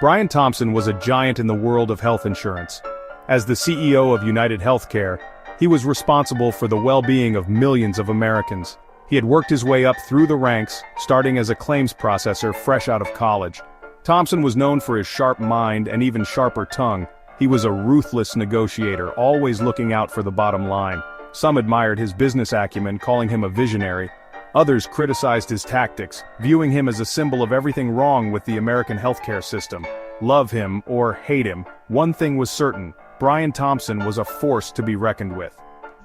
Brian Thompson was a giant in the world of health insurance. As the CEO of UnitedHealthcare, he was responsible for the well-being of millions of Americans. He had worked his way up through the ranks, starting as a claims processor fresh out of college. Thompson was known for his sharp mind and even sharper tongue. He was a ruthless negotiator, always looking out for the bottom line. Some admired his business acumen, calling him a visionary. Others criticized his tactics, viewing him as a symbol of everything wrong with the American healthcare system. Love him or hate him, one thing was certain: Brian Thompson was a force to be reckoned with.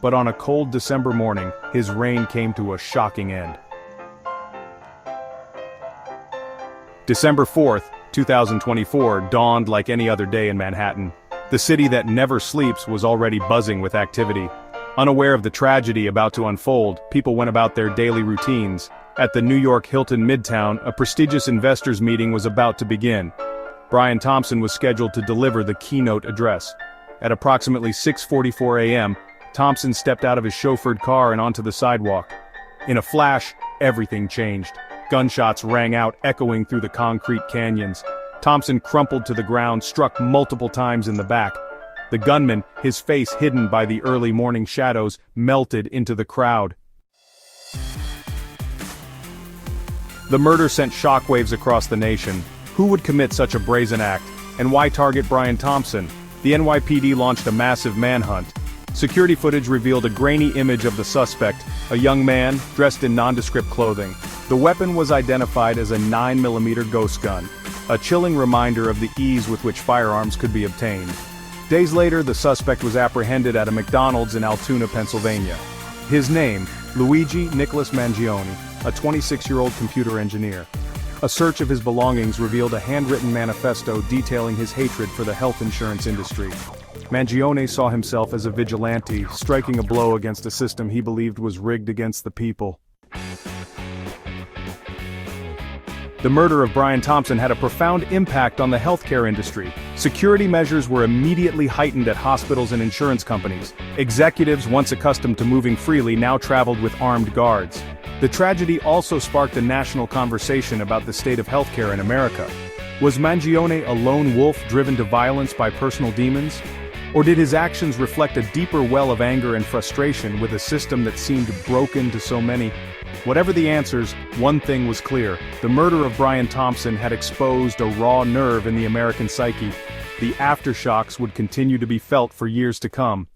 But on a cold December morning, his reign came to a shocking end. December 4th, 2024 dawned like any other day in Manhattan. The city that never sleeps was already buzzing with activity. Unaware of the tragedy about to unfold, people went about their daily routines. At the New York Hilton Midtown, a prestigious investors meeting was about to begin. Brian Thompson was scheduled to deliver the keynote address. At approximately 6:44 a.m., Thompson stepped out of his chauffeured car and onto the sidewalk. In a flash, everything changed. Gunshots rang out, echoing through the concrete canyons. Thompson crumpled to the ground, struck multiple times in the back. The gunman, his face hidden by the early morning shadows, melted into the crowd. The murder sent shockwaves across the nation. Who would commit such a brazen act? And why target Brian Thompson? The NYPD launched a massive manhunt. Security footage revealed a grainy image of the suspect, a young man, dressed in nondescript clothing. The weapon was identified as a 9mm ghost gun, a chilling reminder of the ease with which firearms could be obtained. Days later, the suspect was apprehended at a McDonald's in Altoona, Pennsylvania. His name, Luigi Nicholas Mangione, a 26-year-old computer engineer. A search of his belongings revealed a handwritten manifesto detailing his hatred for the health insurance industry. Mangione saw himself as a vigilante, striking a blow against a system he believed was rigged against the people. The murder of Brian Thompson had a profound impact on the healthcare industry. Security measures were immediately heightened at hospitals and insurance companies. Executives, once accustomed to moving freely, now traveled with armed guards. The tragedy also sparked a national conversation about the state of healthcare in America. Was Mangione a lone wolf driven to violence by personal demons? Or did his actions reflect a deeper well of anger and frustration with a system that seemed broken to so many? Whatever the answers, one thing was clear: the murder of Brian Thompson had exposed a raw nerve in the American psyche. The aftershocks would continue to be felt for years to come.